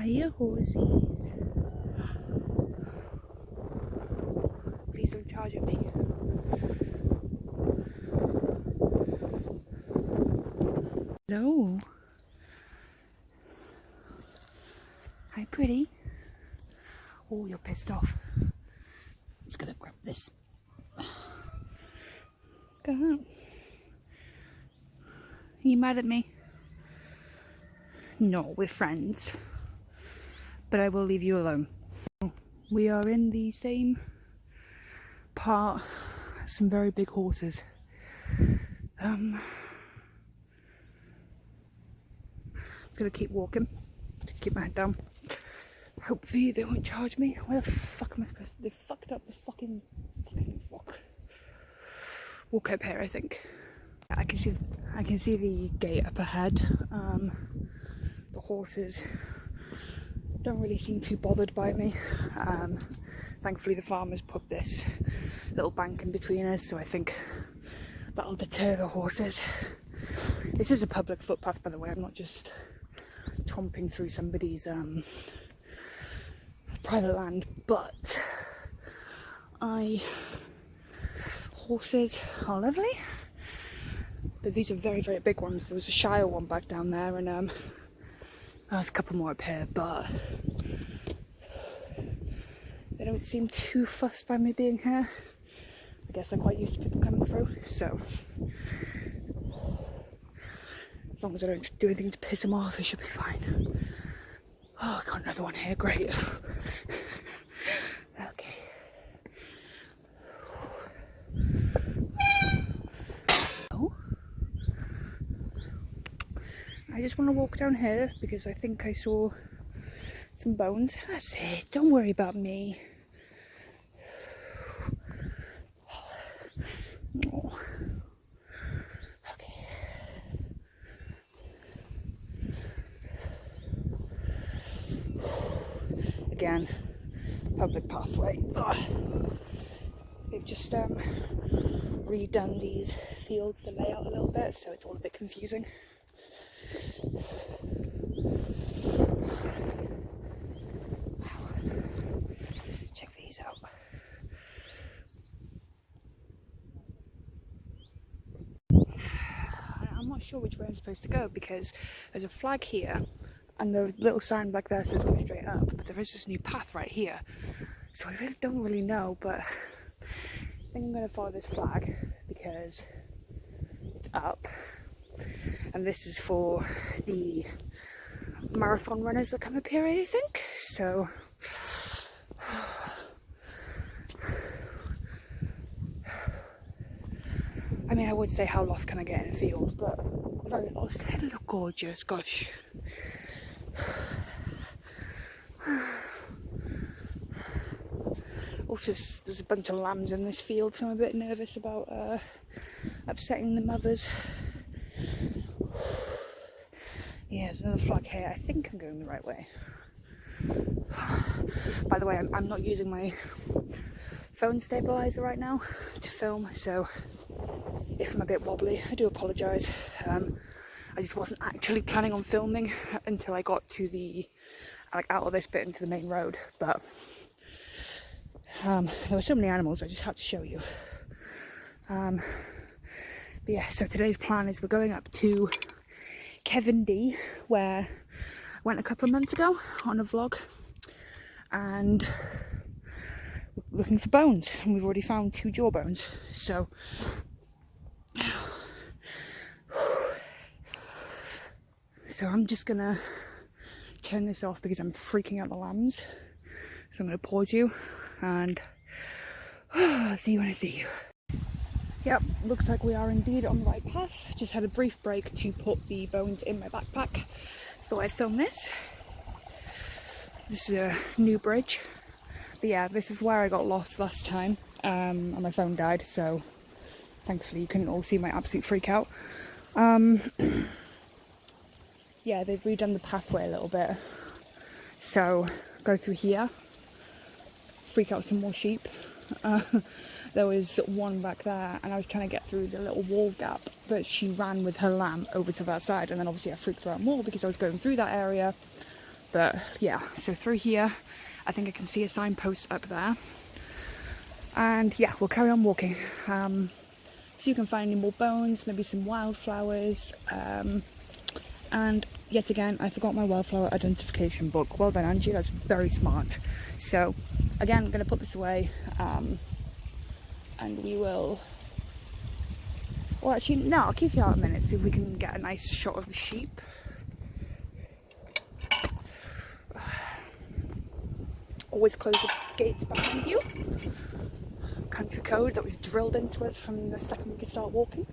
Hiya, horses. Please don't charge at me. Hello. Hi, pretty. Oh, you're pissed off. I'm just gonna grab this. Go on. Are you mad at me? No, we're friends. But I will leave you alone. We are in the same part. Some very big horses. I'm gonna keep walking. Keep my head down. Hopefully they won't charge me. Where the fuck am I supposed to? They fucked up the fucking walk up here, I think. I can see the gate up ahead. The horses don't really seem too bothered by me. Thankfully the farmers put this little bank in between us, so I think that'll deter the horses. This is a public footpath, by the way. I'm not just tromping through somebody's private land, but horses are lovely, but these are very, very big ones. There was a Shire one back down there, and there's a couple more up here, but they don't seem too fussed by me being here. I guess they're quite used to people coming through, so as long as I don't do anything to piss them off, it should be fine. Oh, I got another one here, great. Okay. Oh. I just want to walk down here because I think I saw some bones. That's it, don't worry about me. Oh. Okay. Again, public pathway. Ugh. They've just redone these fields, the layout a little bit, so it's all a bit confusing. Check these out. I'm not sure which way I'm supposed to go because there's a flag here and the little sign back there says go straight up, but there is this new path right here, so I really don't really know, but I think I'm going to follow this flag because it's up, and this is for the marathon runners that come up here, I think. So I mean, I would say how lost can I get in a field, but very lost. They look gorgeous, gosh. Also, there's a bunch of lambs in this field, so I'm a bit nervous about upsetting the mothers. Yeah, there's another flag here. I think I'm going the right way. By the way, I'm not using my phone stabilizer right now to film, so if I'm a bit wobbly, I do apologise. I just wasn't actually planning on filming until I got to out of this bit into the main road, but there were so many animals I just had to show you. But yeah, so today's plan is we're going up to Kevin-Dee, where I went a couple of months ago on a vlog, and we're looking for bones, and we've already found 2 jawbones, so I'm just gonna turn this off because I'm freaking out the lambs. So I'm gonna pause you and I'll see you when I see you. Yep, looks like we are indeed on the right path. Just had a brief break to put the bones in my backpack. Thought I'd film this. This is a new bridge. But yeah, this is where I got lost last time and my phone died, so thankfully you couldn't all see my absolute freak out. Yeah, they've redone the pathway a little bit. So, go through here, freak out some more sheep. There was one back there, and I was trying to get through the little wall gap, but she ran with her lamb over to that side, and then obviously I freaked her out more because I was going through that area, But yeah, so through here, I think I can see a signpost up there. And yeah, we'll carry on walking. See if you can find any more bones, maybe some wildflowers. And yet again, I forgot my wildflower identification book. Well done, Angie, that's very smart. So again, I'm going to put this away, and we will... Well, actually, no, I'll keep you out a minute, see if we can get a nice shot of the sheep. Always close the gates behind you. Country code that was drilled into us from the second we could start walking.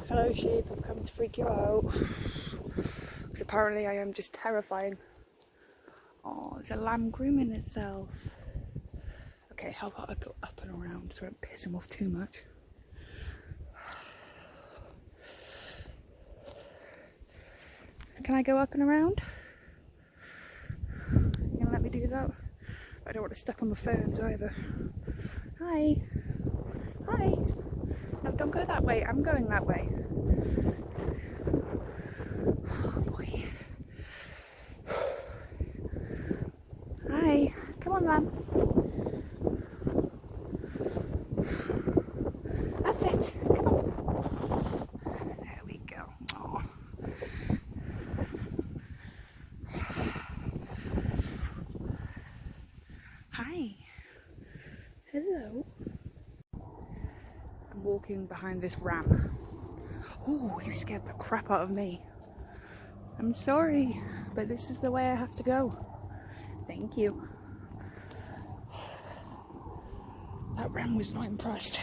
Hello sheep, I've come to freak you out. Because apparently I am just terrifying. Oh, there's a lamb grooming itself. Okay, how about I go up and around so I don't piss him off too much. Can I go up and around? You gonna let me do that? I don't want to step on the phones either. Hi. Hi. No, don't go that way. I'm going that way. Oh boy. Hi. Come on, lamb. That's it. Come on. There we go. Oh. Hi. Hello. I'm walking behind this ram. Oh, you scared the crap out of me. I'm sorry, but this is the way I have to go. Thank you. That ram was not impressed.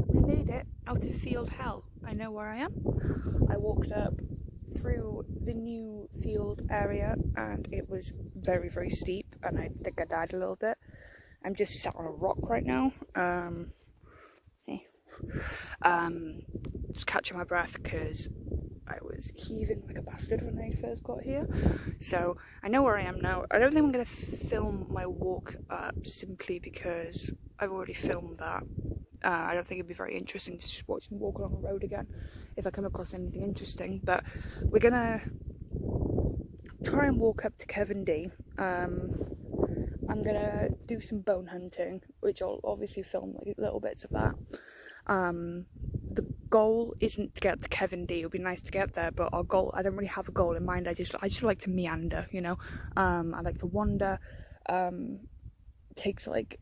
We made it out of Field Hell. I know where I am. I walked up through the new field area and it was very, very steep and I think I died a little bit. I'm just sat on a rock right now. Just catching my breath because I was heaving like a bastard when I first got here. So I know where I am now. I don't think I'm going to film my walk up simply because I've already filmed that. I don't think it'd be very interesting to just watch me walk along the road again if I come across anything interesting. But we're going to try and walk up to Kevin-Dee. I'm going to do some bone hunting, which I'll obviously film like little bits of that. The goal isn't to get to Kevin-Dee. It would be nice to get there, but our goal, I don't really have a goal in mind. I just like to meander, you know. I like to wander. Takes like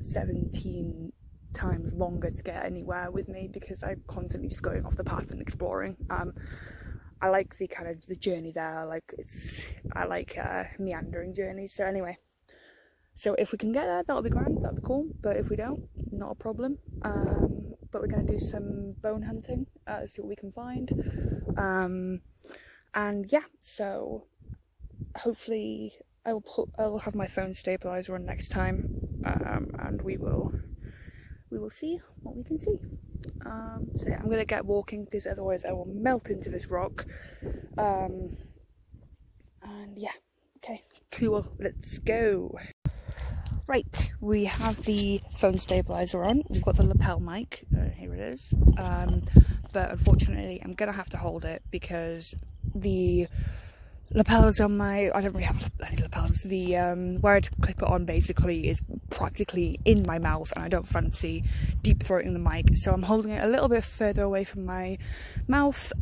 17 times longer to get anywhere with me because I'm constantly just going off the path and exploring. I like the kind of the journey there. I like meandering journeys. So anyway, so if we can get there, that'll be grand. That'll be cool. But if we don't, not a problem. But we're going to do some bone hunting, see what we can find. And yeah, so hopefully I'll have my phone stabilizer on next time, and we will see what we can see. So yeah, I'm going to get walking because otherwise I will melt into this rock. And yeah, okay, cool, let's go. Right, we have the phone stabilizer on. We've got the lapel mic. Here it is. But unfortunately, I'm gonna have to hold it because the lapels on my... I don't really have any lapels. The where I'd clip it on basically is practically in my mouth, and I don't fancy deep throating the mic, so I'm holding it a little bit further away from my mouth.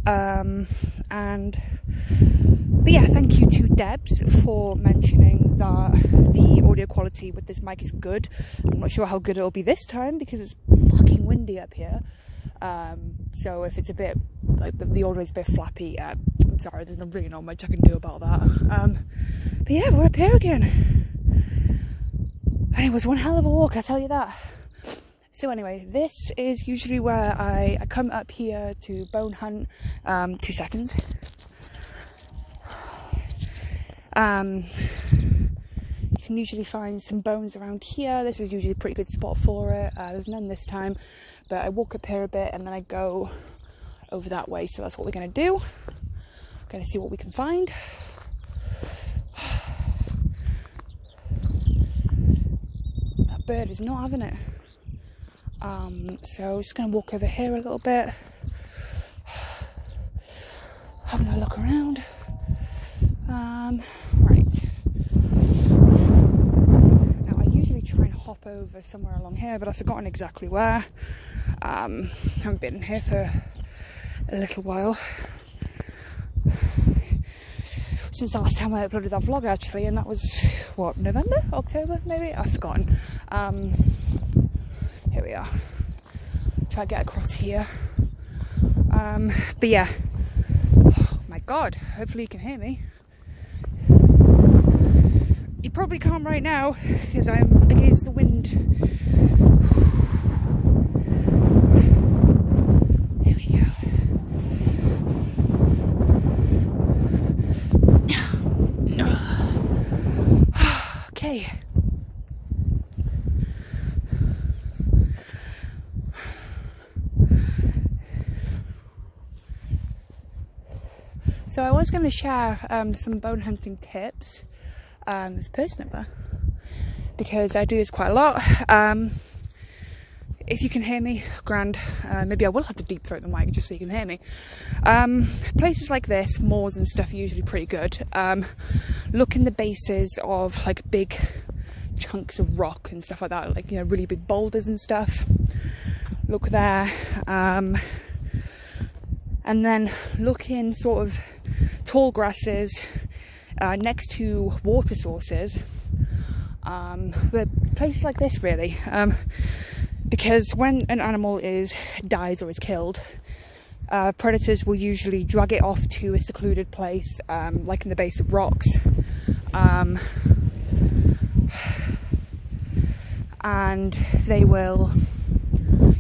But yeah, thank you to Debs for mentioning that the audio quality with this mic is good. I'm not sure how good it'll be this time because it's fucking windy up here. So if it's a bit, like the audio is a bit flappy, I'm sorry, there's really not much I can do about that. But yeah, we're up here again. And it was one hell of a walk, I tell you that. So anyway, this is usually where I come up here to bone hunt. 2 seconds. You can usually find some bones around here. This is usually a pretty good spot for it. There's none this time, but I walk up here a bit and then I go over that way. So that's what we're going to do. Going to see what we can find. That bird is not having it. So just gonna walk over here a little bit, having a look around. Right. Now I usually try and hop over somewhere along here, but I've forgotten exactly where. Haven't been here for a little while. Since the last time I uploaded that vlog actually, and that was, what, November? October maybe? I've forgotten. Here we are. Try to get across here. But yeah. Oh my god, hopefully you can hear me. You probably can't right now, because I'm against the wind. Here we go. Okay. So I was going to share some bone hunting tips. There's a person up there, because I do this quite a lot. If you can hear me, grand. Maybe I will have to deep throat the mic just so you can hear me. Places like this, moors and stuff, are usually pretty good. Look in the bases of like big chunks of rock and stuff like that, like, you know, really big boulders and stuff. Look there. And then look in sort of tall grasses next to water sources. But places like this really. Because when an animal dies or is killed, predators will usually drag it off to a secluded place, like in the base of rocks. And they will,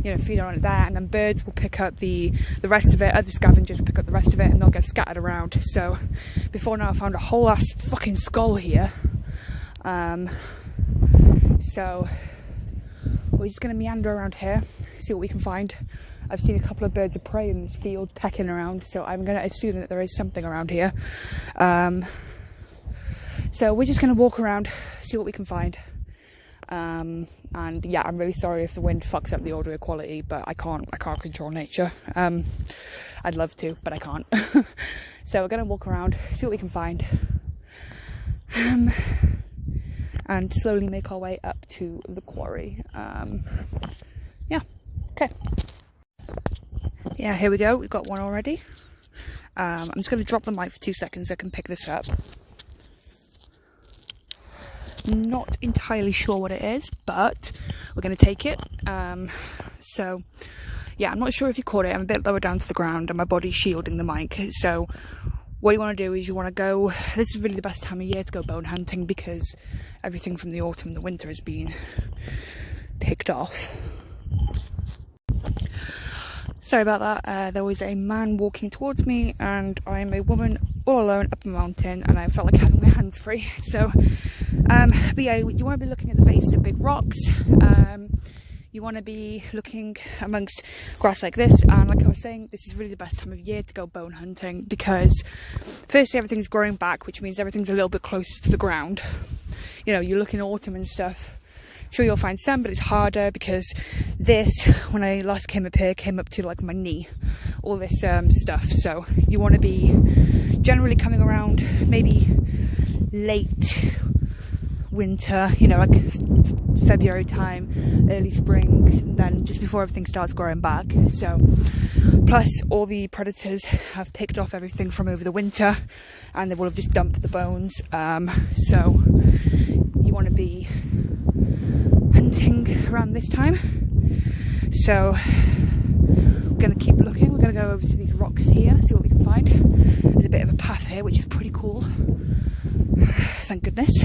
you know, feed on it there, and then birds will pick up the rest of it, other scavengers will pick up the rest of it, and they'll get scattered around. So before now I found a whole ass fucking skull here. So we're just going to meander around here, see what we can find. I've seen a couple of birds of prey in the field pecking around, so I'm going to assume that there is something around here. So we're just going to walk around, see what we can find. And yeah, I'm really sorry if the wind fucks up the audio quality, but I can't control nature. I'd love to, but I can't. So we're going to walk around, see what we can find. And slowly make our way up to the quarry. Yeah, okay. Yeah, here we go. We've got one already. I'm just going to drop the mic for 2 seconds so I can pick this up. Not entirely sure what it is, but we're going to take it. So, yeah, I'm not sure if you caught it. I'm a bit lower down to the ground and my body's shielding the mic. So what you want to do is you want to go, this is really the best time of year to go bone hunting, because everything from the autumn and the winter has been picked off. Sorry about that. There was a man walking towards me, and I'm a woman all alone up a mountain, and I felt like having my hands free. So, but yeah, you want to be looking at the base of big rocks. You want to be looking amongst grass like this, and like I was saying, this is really the best time of year to go bone hunting, because firstly everything's growing back, which means everything's a little bit closer to the ground. You know, you look in autumn and stuff, sure you'll find some, but it's harder because this, when I last came up here, came up to like my knee, all this stuff. So you want to be generally coming around maybe late winter, you know, like February time, early spring, and then just before everything starts growing back. So plus all the predators have picked off everything from over the winter, and they will have just dumped the bones. So you want to be hunting around this time. So we're going to keep looking. We're going to go over to these rocks here, see what we can find. There's a bit of a path here, which is pretty cool. Thank goodness.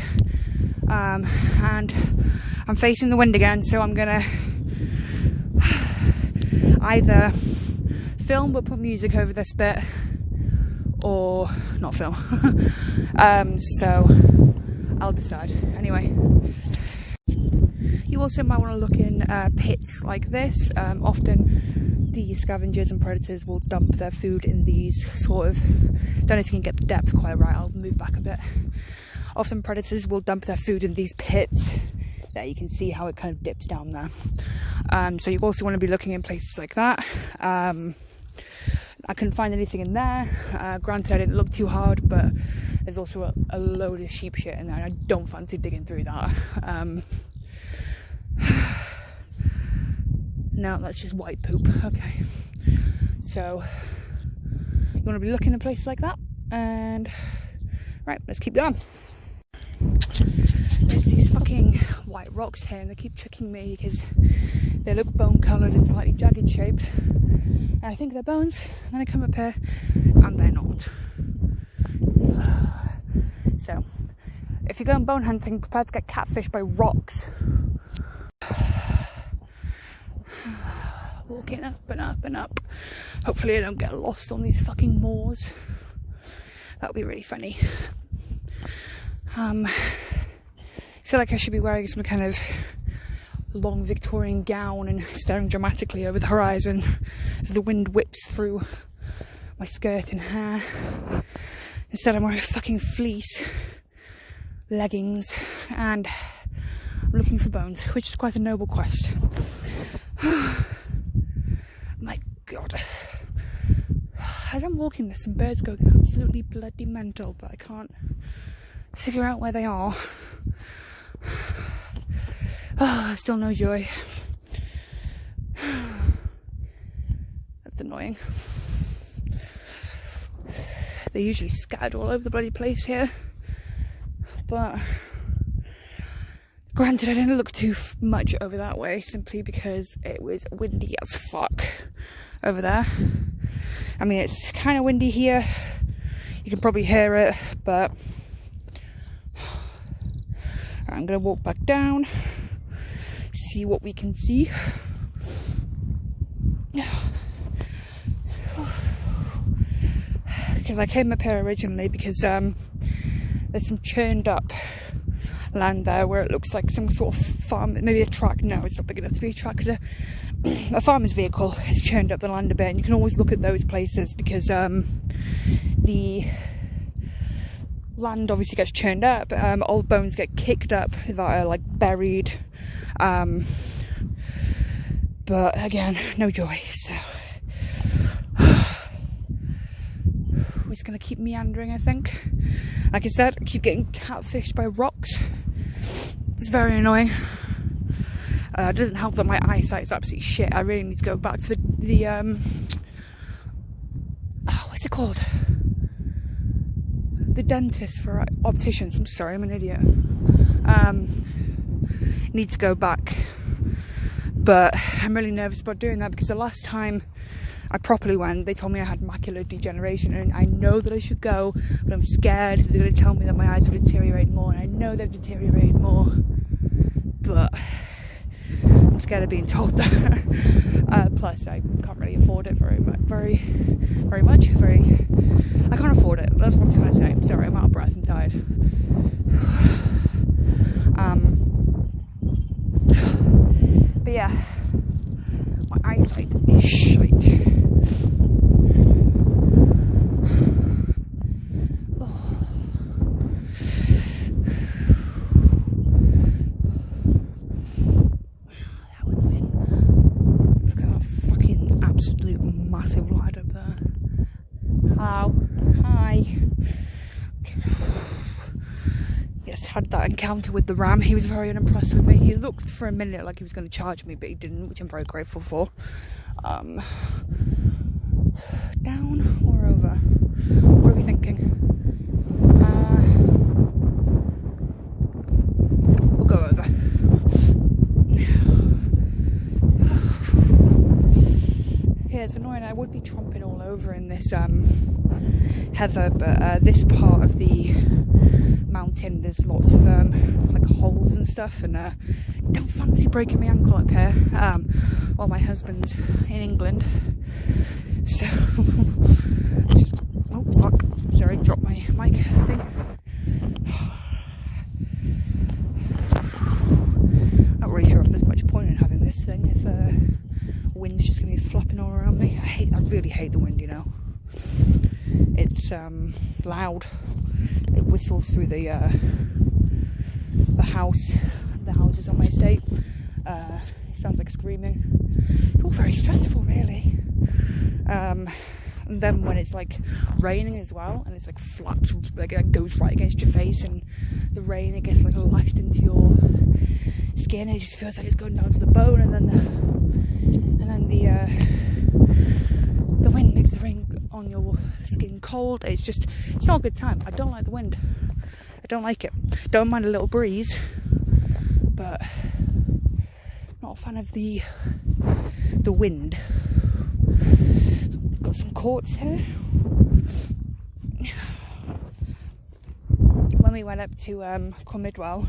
And I'm facing the wind again, so I'm going to either film but put music over this bit, or not film. So I'll decide. Anyway, you also might want to look in pits like this. Often the scavengers and predators will dump their food in these sort of, don't know if you can get the depth quite right, I'll move back a bit. Often predators will dump their food in these pits there. You can see how it kind of dips down there. So you also want to be looking in places like that. I couldn't find anything in there. Granted, I didn't look too hard, but there's also a load of sheep shit in there, and I don't fancy digging through that. No, that's just white poop. Okay. So you want to be looking in places like that, and right, let's keep going. There's these fucking white rocks here, and they keep tricking me because they look bone coloured and slightly jagged shaped, and I think they're bones, and then I come up here and they're not. So if you're going bone hunting, prepare to get catfished by rocks. Walking up and up and up. Hopefully I don't get lost on these fucking moors. That would be really funny. I feel like I should be wearing some kind of long Victorian gown and staring dramatically over the horizon as the wind whips through my skirt and hair. Instead I'm wearing a fucking fleece, leggings, and I'm looking for bones, which is quite a noble quest. My God. As I'm walking, there's some birds going absolutely bloody mental, but I can't figure out where they are. Still no joy. That's annoying. They're usually scattered all over the bloody place here, but granted I didn't look too much over that way simply because it was windy as fuck over there. I mean, it's kind of windy here, you can probably hear it, but I'm gonna walk back down, see what we can see. Because I came up here originally because there's some churned up land there where it looks like some sort of farm, maybe a track. No, it's not big enough to be a tractor. A farmer's vehicle has churned up the land a bit, and you can always look at those places because the land obviously gets churned up. Old bones get kicked up that are like buried, but again, no joy. So we're just gonna keep meandering, I think. Like I said, I keep getting catfished by rocks. It's very annoying. It doesn't help that my eyesight is absolutely shit. I really need to go back to the what's it called? The dentist for opticians. I'm sorry, I'm an idiot. Need to go back, but I'm really nervous about doing that because the last time I properly went, they told me I had macular degeneration, and I know that I should go, but I'm scared they're going to tell me that my eyes will deteriorate more, and I know they've deteriorated more, but I'm scared of being told that. Plus I can't really afford it very much. I can't afford it, that's what I'm trying to say. I'm sorry, I'm out of breath, I'm tired. But yeah, my eyesight is shite. Massive lad up there. Hello. Hi. Yes, had that encounter with the ram. He was very unimpressed with me. He looked for a minute like he was going to charge me, but he didn't, which I'm very grateful for. Down or over? What are we thinking? We'll go over. Yeah, it's annoying. I would be tromping all over in this heather, but this part of the mountain, there's lots of like holes and stuff, and don't fancy breaking my ankle up here while my husband's in England. So just, oh fuck, sorry, dropped my mic thing. Not really sure if there's much point in having this thing if wind's just gonna be flapping all around me. I really hate the wind, you know. It's loud. It whistles through the house the houses on my estate. It sounds like screaming. It's all very stressful, really. And then when it's like raining as well, and it's like flaps, like it goes right against your face, and the rain, it gets like lashed into your skin, and it just feels like it's going down to the bone, and then the wind makes the rain on your skin cold. It's not a good time. I don't like the wind. I don't like it. Don't mind a little breeze, but not a fan of the wind. Got some quartz here. When we went up to Cromidwell,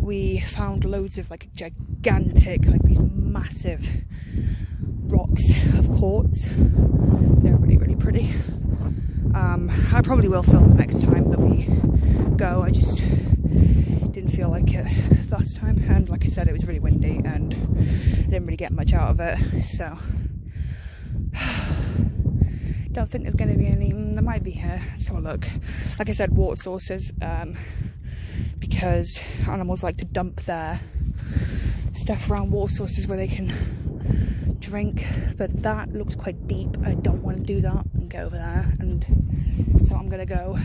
we found loads of like gigantic, like these massive rocks of quartz. They're really, really pretty. I probably will film the next time that we go. I just didn't feel like it last time, and like I said, it was really windy and I didn't really get much out of it, so don't think there's going to be any. There might be here. Let's have a look. Like I said, water sources, because animals like to dump their stuff around water sources where they can drink, but that looks quite deep. I don't want to do that and get over there, and so I'm going to go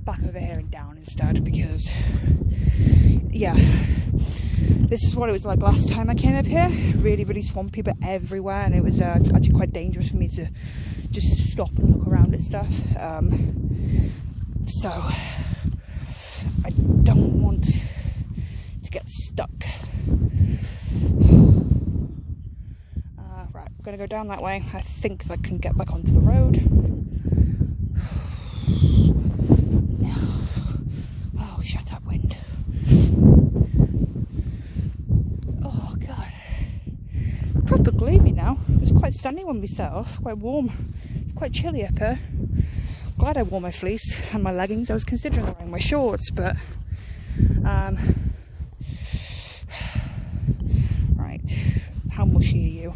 back over here and down instead, because yeah, this is what it was like last time I came up here. Really, really swampy, but everywhere, and it was actually quite dangerous for me to just stop and look around at stuff. So I don't want to get stuck. Right, we're going to go down that way. I think I can get back onto the road. Oh, shut up, wind. Oh, God. Proper gloomy now. It was quite sunny when we set off, quite warm. It's quite chilly up here. Glad I wore my fleece and my leggings. I was considering wearing my shorts, but right, how mushy are you?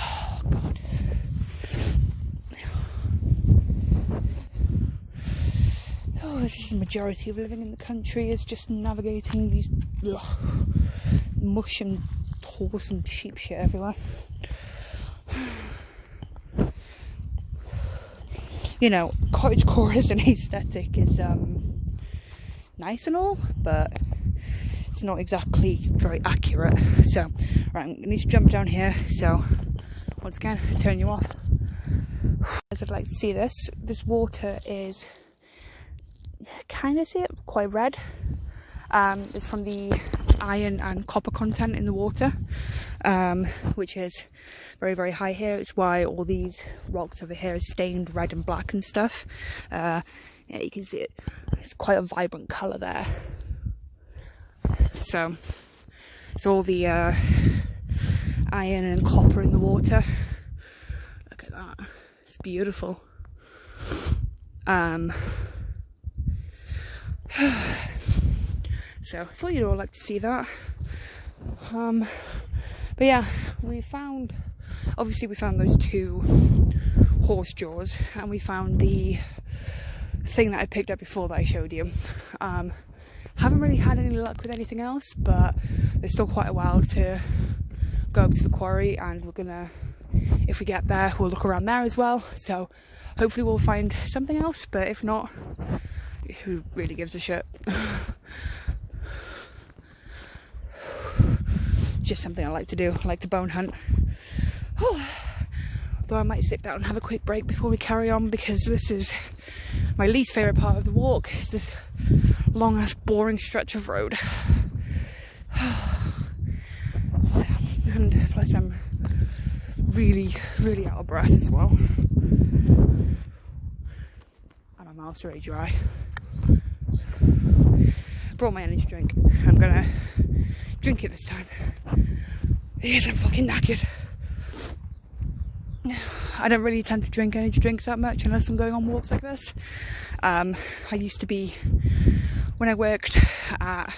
Oh, God. Oh, this is the majority of living in the country, is just navigating these mush and horse and sheep shit everywhere. You know, cottagecore as an aesthetic is nice and all, but it's not exactly very accurate. So, right, I'm going to need to jump down here. So, once again, turn you off. As I'd like to see this. This water is, kind of see it, quite red. It's from the iron and copper content in the water, which is very, very high here. It's why all these rocks over here are stained red and black and stuff. Yeah, you can see it. It's quite a vibrant colour there. So it's all the iron and copper in the water. Look at that. It's beautiful. So I thought you'd all like to see that. But yeah, we found those two horse jaws, and we found the thing that I picked up before that I showed you. Haven't really had any luck with anything else, but there's still quite a while to go up to the quarry, and we're gonna, if we get there, we'll look around there as well. So hopefully we'll find something else, but if not, who really gives a shit? Just something I like to do. I like to bone hunt. Though I might sit down and have a quick break before we carry on, because this is my least favourite part of the walk, is this long ass boring stretch of road. And plus I'm really, really out of breath as well. And my mouth's really dry. Brought my energy drink. I'm gonna drink it this time because I'm fucking knackered. I don't really tend to drink energy drinks that much unless I'm going on walks like this. I used to be, when I worked at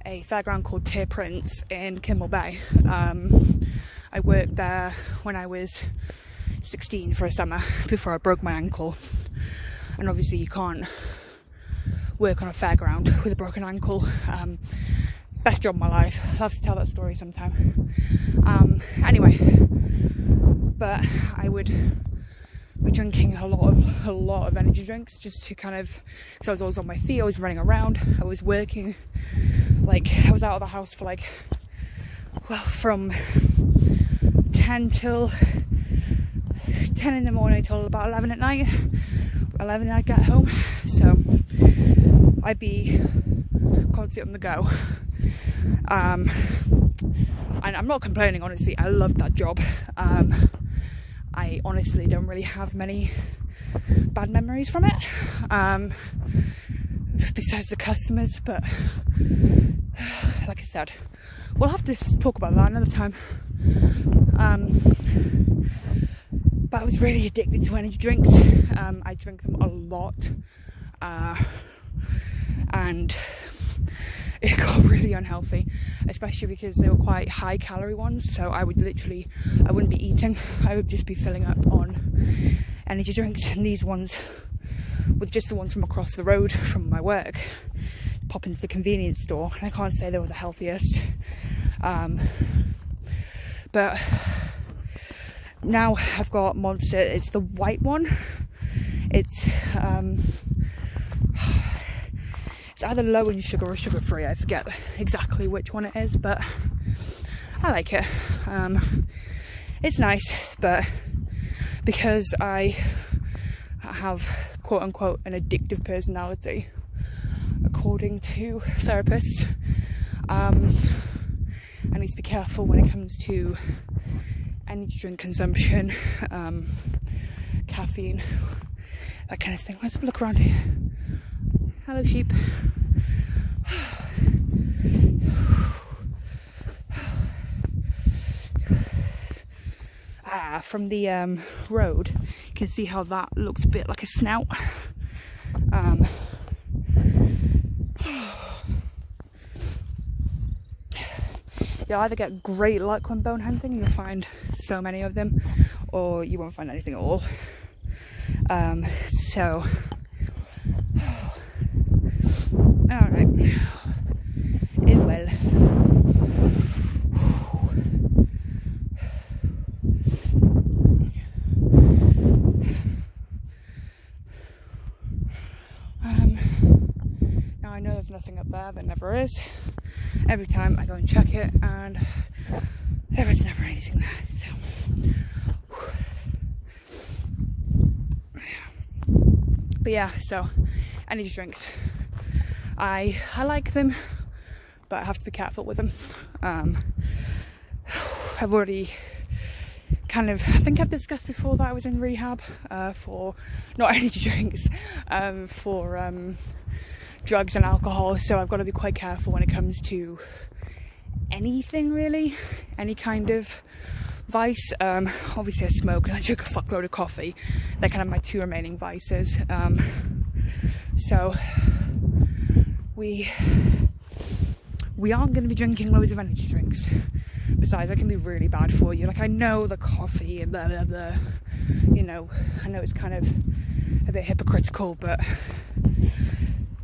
a fairground called Tir Prince in Kimmel Bay, I worked there when I was 16 for a summer before I broke my ankle. And obviously you can't work on a fairground with a broken ankle. Best job of my life. Love to tell that story sometime. Anyway, but I would be drinking a lot of energy drinks just to kind of, because I was always on my feet, I was running around, I was working, like I was out of the house for like, well, from 10 in the morning till about 11 at night. 11 I'd get home, so I'd be constantly on the go. And I'm not complaining, honestly, I love that job. I honestly don't really have many bad memories from it, besides the customers, but like I said, we'll have to talk about that another time. But I was really addicted to energy drinks. I drink them a lot, and it got really unhealthy, especially because they were quite high calorie ones, so I wouldn't be eating, I would just be filling up on energy drinks. And these ones, with just the ones from across the road from my work, pop into the convenience store, and I can't say they were the healthiest, but now I've got Monster. It's the white one. It's either low in sugar or sugar free. I forget exactly which one it is, but I like it. It's nice, but because I have quote unquote an addictive personality, according to therapists, I need to be careful when it comes to energy drink consumption, caffeine, that kind of thing. Let's have a look around here. Hello, sheep. From the road, you can see how that looks a bit like a snout. You'll either get great luck when bone hunting, you'll find so many of them, or you won't find anything at all. So, alright, it will. Now I know there's nothing up there, there never is. Every time I go and check it, and there is never anything there, so. But yeah, so energy drinks, I like them, but I have to be careful with them. I've already kind of, I think I've discussed before that I was in rehab for, not energy drinks, for drugs and alcohol, so I've got to be quite careful when it comes to anything really, any kind of vice. Obviously I smoke and I drink a fuckload of coffee. They're kind of my two remaining vices. So we aren't going to be drinking loads of energy drinks. Besides, that can be really bad for you. Like, I know the coffee and blah blah blah, you know, I know it's kind of a bit hypocritical, but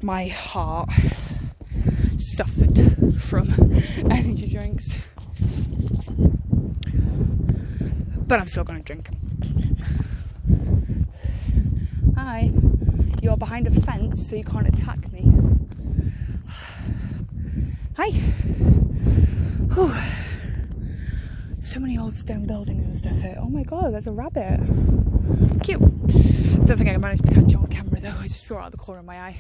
my heart suffered from energy drinks, but I'm still going to drink them. Hi, you're behind a fence so you can't attack me. Hi. Whew. So many old stone buildings and stuff here. Oh my god, there's a rabbit. Cute. Don't think I managed to catch it on camera though, I just saw it out of the corner of my eye.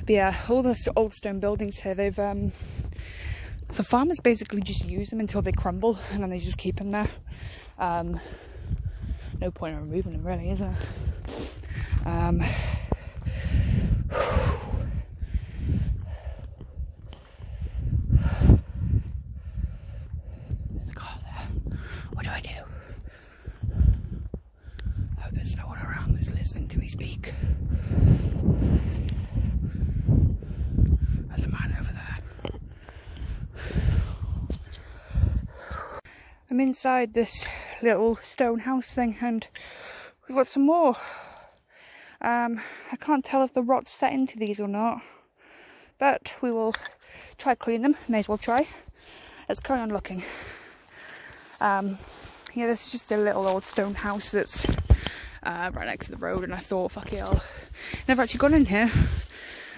But yeah, all the old stone buildings here, they've the farmers basically just use them until they crumble, and then they just keep them there. No point in removing them really, is there? There's a car there. What do I do? I hope there's no one around that's listening to me speak. There's a man over there. I'm inside this little stone house thing, and we've got some more. I can't tell if the rot's set into these or not, but we will try clean them. May as well try. Let's carry on looking. Yeah, this is just a little old stone house that's right next to the road, and I thought, fuck it, I'll never actually gone in here.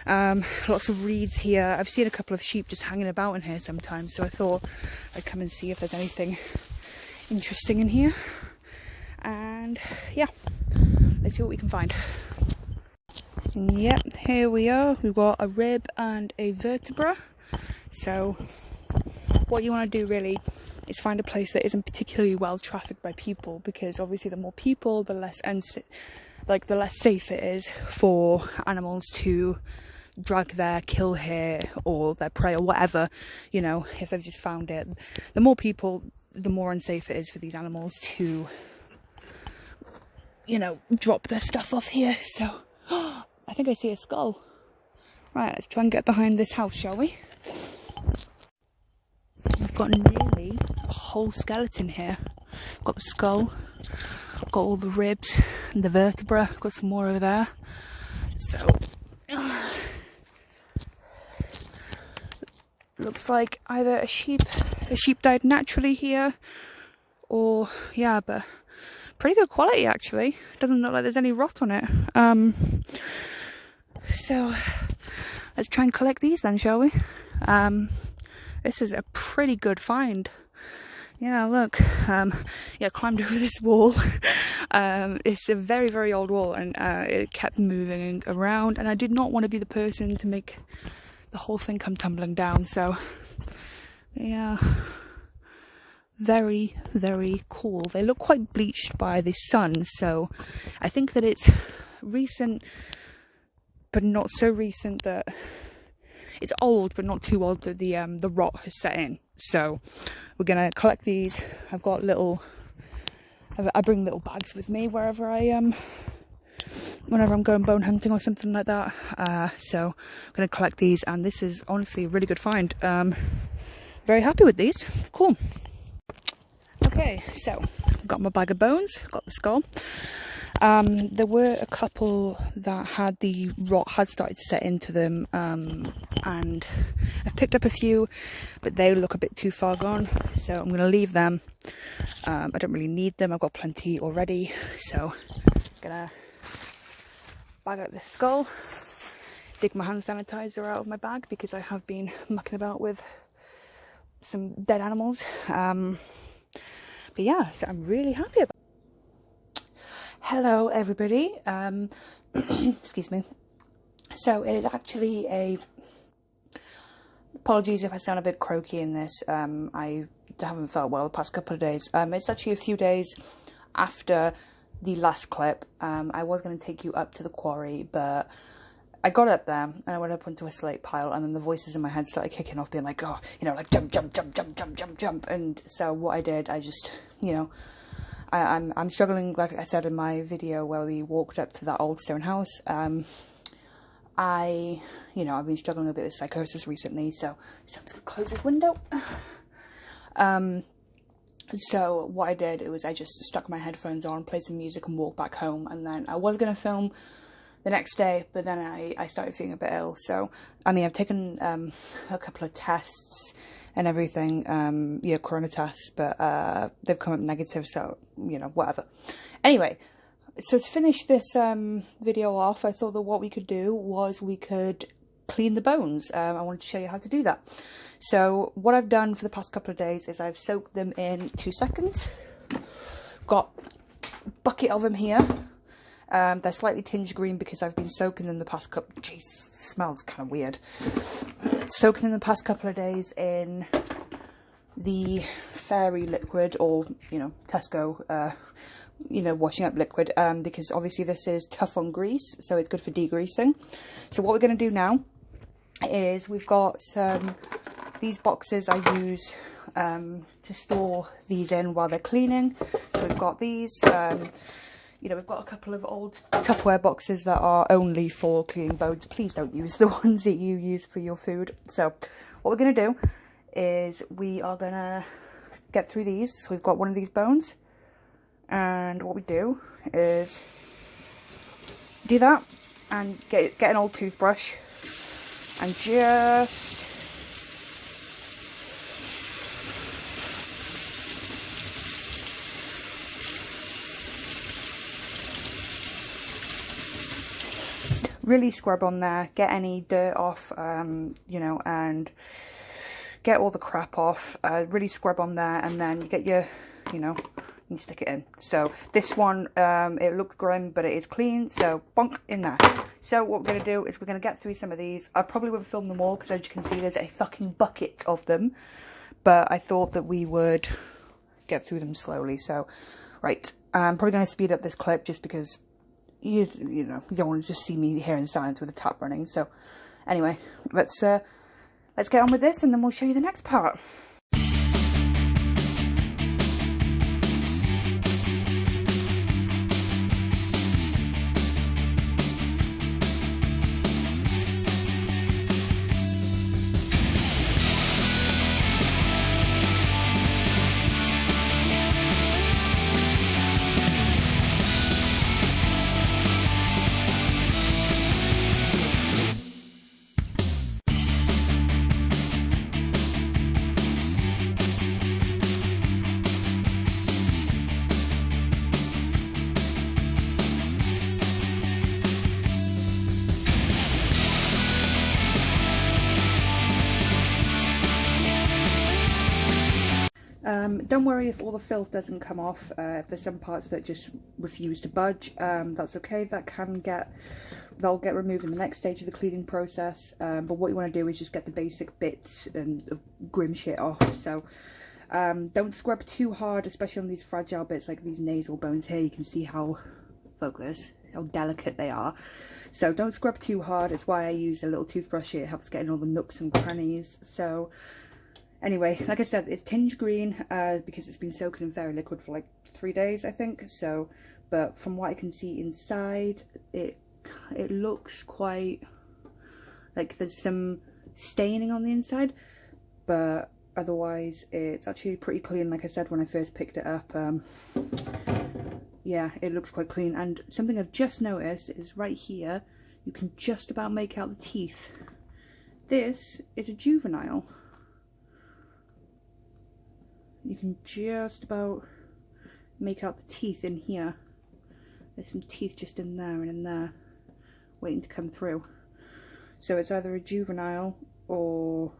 Lots of reeds here. I've seen a couple of sheep just hanging about in here sometimes, so I thought I'd come and see if there's anything interesting in here. And yeah, let's see what we can find. Yep, here we are. We've got a rib and a vertebra. So what you want to do really is find a place that isn't particularly well trafficked by people, because obviously the more people, the less the less safe it is for animals to drag their kill here or their prey or whatever, you know, if they've just found it. The more people, the more unsafe it is for these animals to, you know, drop their stuff off here. So I think I see a skull. Right, let's try and get behind this house, shall we? We've got nearly a whole skeleton here. Got the skull, got all the ribs and the vertebra, got some more over there. So looks like either a sheep died naturally here, or yeah, but pretty good quality actually. Doesn't look like there's any rot on it. So let's try and collect these then, shall we? This is a pretty good find. Yeah, look. Yeah, climbed over this wall. It's a very, very old wall, and it kept moving around, and I did not want to be the person to make the whole thing come tumbling down. So yeah, very, very cool. They look quite bleached by the sun, so I think that it's recent, but not so recent that it's old, but not too old that the rot has set in. So we're gonna collect these. I've got I bring little bags with me wherever I whenever I'm going bone hunting or something like that. So I'm gonna collect these, and this is honestly a really good find. Very happy with these. Cool. Okay, so I've got my bag of bones, got the skull. There were a couple that had the rot had started to set into them, and I've picked up a few, but they look a bit too far gone, so I'm going to leave them. I don't really need them, I've got plenty already, so I'm going to bag out this skull, dig my hand sanitizer out of my bag, because I have been mucking about with some dead animals. But yeah, so I'm really happy about it. Hello everybody, excuse me. So it is actually apologies if I sound a bit croaky in this. I haven't felt well the past couple of days. It's actually a few days after the last clip. I was going to take you up to the quarry, but I got up there and I went up onto a slate pile, and then the voices in my head started kicking off, being like, oh, you know, like jump, jump, jump, jump, jump, jump, jump. And so what I did, I just, you know, I'm struggling, like I said in my video where we walked up to that old stone house. You know, I've been struggling a bit with psychosis recently, so I'm just gonna close this window. So what I did, it was I just stuck my headphones on, played some music and walked back home, and then I was gonna film the next day, but then I started feeling a bit ill. So I mean, I've taken a couple of tests and everything, yeah, corona tests, but they've come up negative, so you know, whatever. Anyway, so to finish this video off, I thought that what we could do was we could clean the bones. I wanted to show you how to do that. So what I've done for the past couple of days is I've soaked them in 2 seconds. Got a bucket of them here. They're slightly tinged green because I've been soaking them the past couple... Jeez, smells kind of weird. Soaking them the past couple of days in the fairy liquid, or, you know, Tesco, you know, washing up liquid, because obviously this is tough on grease, so it's good for degreasing. So what we're going to do now is we've got these boxes I use to store these in while they're cleaning. So we've got these, you know, we've got a couple of old Tupperware boxes that are only for cleaning bones. Please don't use the ones that you use for your food. So what we're going to do is we are going to get through these. So we've got one of these bones, And what we do is do that and get an old toothbrush and just really scrub on there, get any dirt off, you know, and get all the crap off, really scrub on there, and then you get your, you know, you stick it in. So this one, it looks grim, but it is clean, so bonk in there. So what we're going to do is we're going to get through some of these. I probably won't film them all, because as you can see, there's a fucking bucket of them, but I thought that we would get through them slowly. So, right, I'm probably going to speed up this clip, just because you know, you don't want to just see me here in silence with the tap running. So anyway, let's get on with this, and then we'll show you the next part. Don't worry if all the filth doesn't come off. If there's some parts that just refuse to budge, that's okay. That'll get removed in the next stage of the cleaning process. But what you want to do is just get the basic bits and grim shit off. So don't scrub too hard, especially on these fragile bits like these nasal bones here. You can see how delicate they are. So don't scrub too hard. It's why I use a little toothbrush here. It helps get in all the nooks and crannies. So anyway, like I said, it's tinged green because it's been soaking in fairy liquid for like 3 days, I think. So, but from what I can see inside, it looks quite like there's some staining on the inside, but otherwise it's actually pretty clean. Like I said when I first picked it up, yeah, it looks quite clean. And something I've just noticed is right here, you can just about make out the teeth. This is a juvenile. You can just about make out the teeth in here. There's some teeth just in there and in there, waiting to come through. So it's either a juvenile or,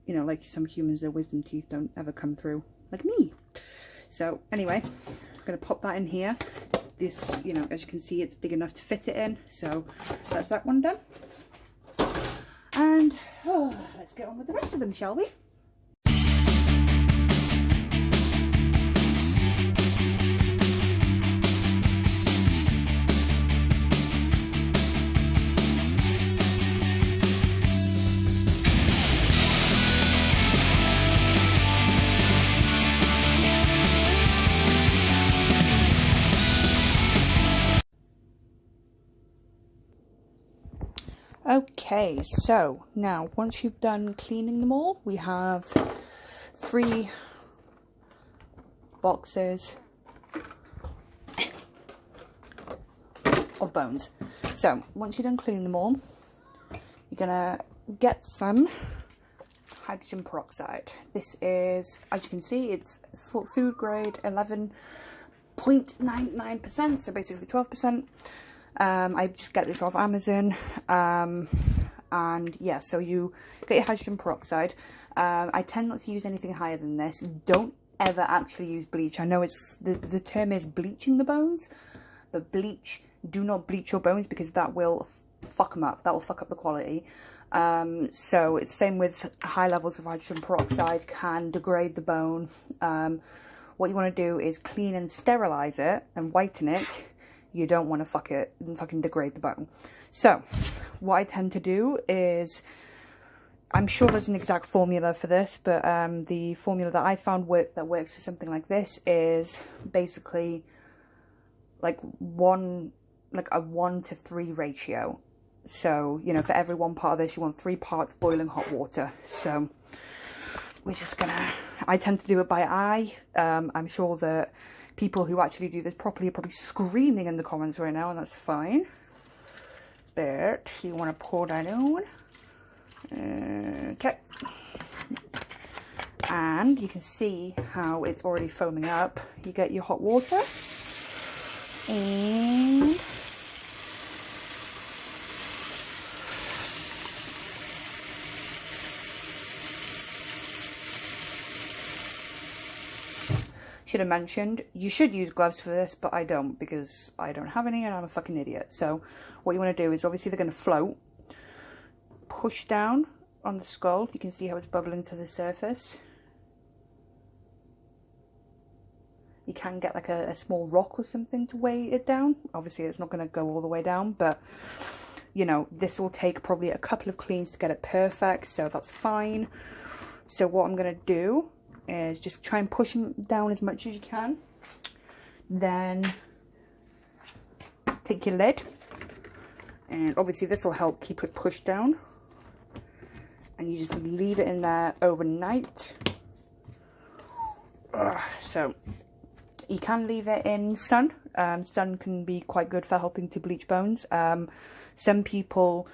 you know, like some humans, their wisdom teeth don't ever come through, like me. So anyway, I'm going to pop that in here. This, you know, as you can see, it's big enough to fit it in. So that's that one done. And let's get on with the rest of them, shall we? Okay, so now once you've done cleaning them all, we have 3 boxes of bones. So once you're done cleaning them all, you're gonna get some hydrogen peroxide. This is, as you can see, it's food grade 11.99%, so basically 12%. I just get this off Amazon, and yeah, so you get your hydrogen peroxide. I tend not to use anything higher than this. Don't ever actually use bleach. I know it's the term is bleaching the bones, but bleach, do not bleach your bones, because that will fuck them up. That will fuck up the quality. So it's the same with high levels of hydrogen peroxide, can degrade the bone. What you want to do is clean and sterilize it and whiten it. You don't want to fucking degrade the bone. So what I tend to do is, I'm sure there's an exact formula for this, but the formula that I found that works for something like this is basically like a 1 to 3 ratio. So, you know, for every 1 part of this, you want 3 parts boiling hot water. So we're just gonna, I tend to do it by eye. I'm sure that people who actually do this properly are probably screaming in the comments right now, and that's fine. But you want to pour that on. Okay. And you can see how it's already foaming up. You get your hot water. And should have mentioned, you should use gloves for this, but I don't, because I don't have any and I'm a fucking idiot. So what you want to do is, obviously they're going to float. Push down on the skull. You can see how it's bubbling to the surface. You can get like a small rock or something to weigh it down. Obviously it's not going to go all the way down, but you know, this will take probably a couple of cleans to get it perfect, so that's fine. So what I'm going to do is just try and push them down as much as you can. Then take your lid, and obviously this will help keep it pushed down, and you just leave it in there overnight. So you can leave it in sun. Sun can be quite good for helping to bleach bones. Some people,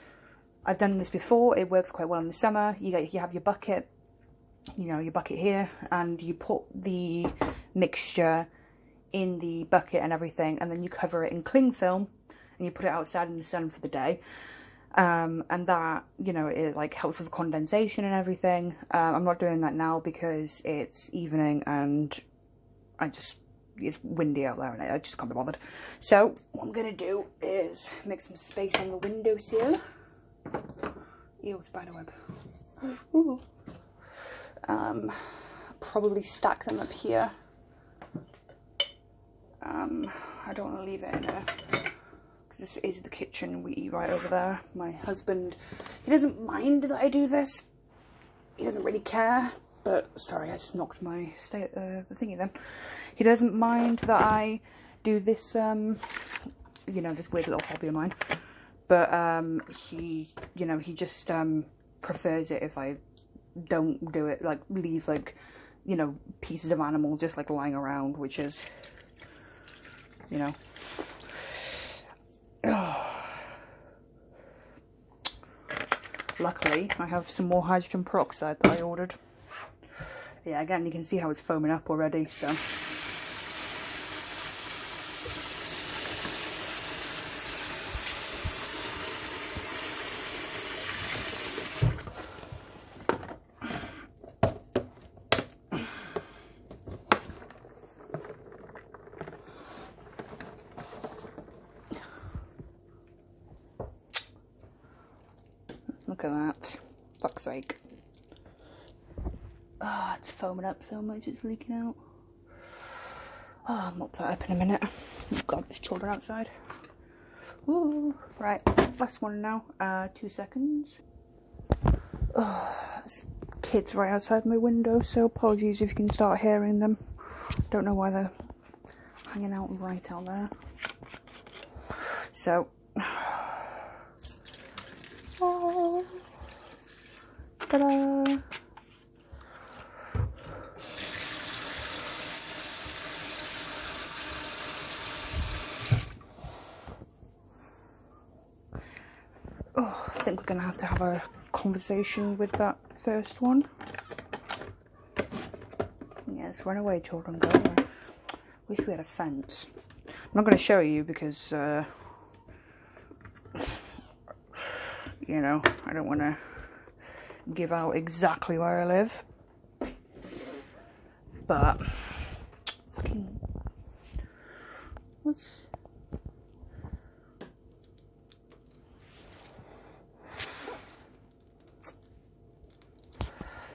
I've done this before, it works quite well in the summer. You have your bucket, you know, your bucket here, and you put the mixture in the bucket and everything, and then you cover it in cling film and you put it outside in the sun for the day. And that, you know, it like helps with condensation and everything. I'm not doing that now because it's evening and it's windy out there and I just can't be bothered. So what I'm gonna do is make some space on the windowsill. Ew, spiderweb. Ooh. Probably stack them up here. I don't want to leave it in there, because this is the kitchen we eat right over there. My husband, he doesn't mind that I do this. He doesn't really care, but sorry, I just knocked my the thingy then. He doesn't mind that I do this, you know, this weird little hobby of mine. But he, you know, he just prefers it if I don't do it, like leave like, you know, pieces of animal just like lying around, which is, you know. Luckily I have some more hydrogen peroxide that I ordered. Yeah, again you can see how it's foaming up already, so look at that. Fuck's sake. Ah, it's foaming up so much it's leaking out. Oh, I'll mop that up in a minute. Oh god, there's children outside. Ooh. Right, last one now. 2 seconds. Oh, there's kids right outside my window, so apologies if you can start hearing them. Don't know why they're hanging out right out there. So oh, ta-da! Oh, I think we're going to have a conversation with that first one. Yes, run away, children, go away. Wish we had a fence. I'm not going to show you because, you know, I don't want to give out exactly where I live. But, fucking, what's...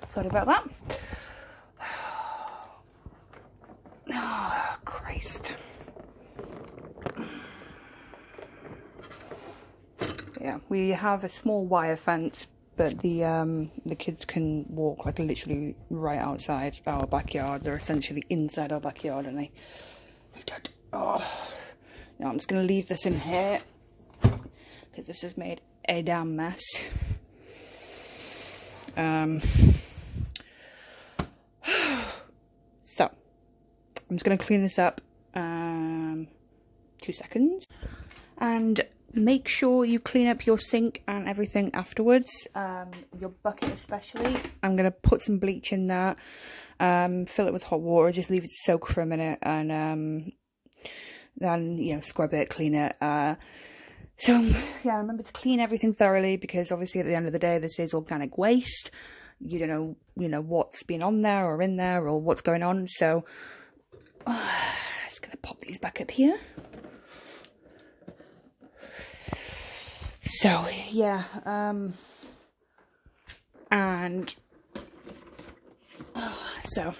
Sorry about that. Oh, Christ. Yeah, we have a small wire fence, but the kids can walk like literally right outside our backyard. They're essentially inside our backyard, and they don't. Oh, no, I'm just gonna leave this in here because this has made a damn mess. So I'm just going to clean this up 2 seconds. And make sure you clean up your sink and everything afterwards, your bucket especially. I'm going to put some bleach in that, fill it with hot water, just leave it soak for a minute, and then, you know, scrub it, clean it. So, yeah, remember to clean everything thoroughly, because obviously at the end of the day, this is organic waste. You don't know, what's been on there or in there or what's going on. So, just going to pop these back up here. So, yeah, and so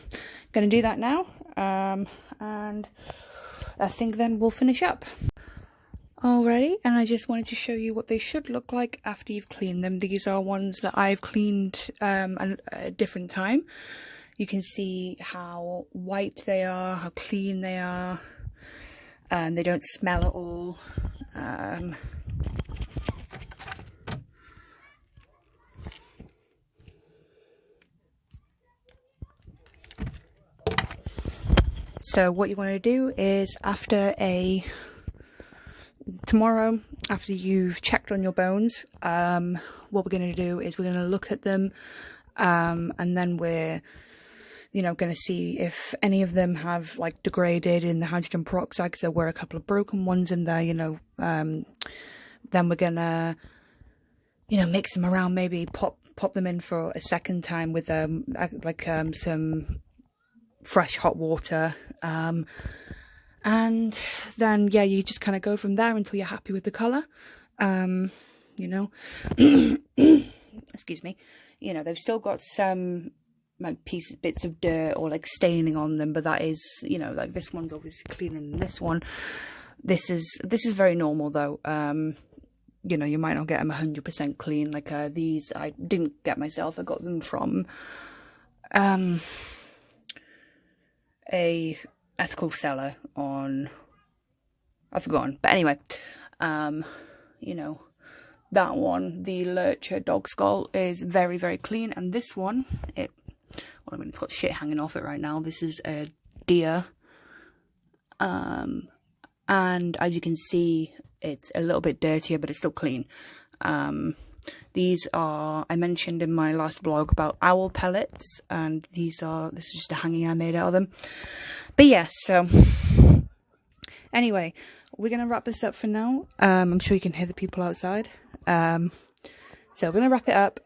going to do that now, and I think then we'll finish up. Alrighty, and I just wanted to show you what they should look like after you've cleaned them. These are ones that I've cleaned at a different time. You can see how white they are, how clean they are, and they don't smell at all. So what you want to do is tomorrow, after you've checked on your bones, what we're going to do is we're going to look at them, and then we're, going to see if any of them have like degraded in the hydrogen peroxide, because there were a couple of broken ones in there, then we're going to, mix them around, maybe pop them in for a second time with some fresh hot water, and then you just kind of go from there until you're happy with the colour. Excuse me, they've still got some like bits of dirt or like staining on them, but that is, like this one's obviously cleaner than this one. This is very normal though. You might not get them 100% clean. Like these I didn't get myself, I got them from a ethical seller on, I've forgotten, but anyway, that one, the Lurcher dog skull, is very, very clean, and this one, it's got shit hanging off it right now. This is a deer, and as you can see, it's a little bit dirtier, but it's still clean. These are, I mentioned in my last vlog about owl pellets, and this is just a hanging I made out of them. But yeah, so anyway, we're going to wrap this up for now. I'm sure you can hear the people outside. So we're going to wrap it up.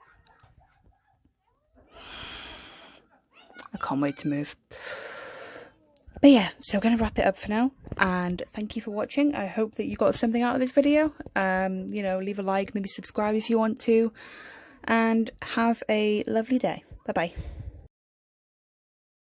I can't wait to move. But yeah, so we're going to wrap it up for now, and thank you for watching. I hope that you got something out of this video. Leave a like, maybe subscribe if you want to, and have a lovely day. Bye bye.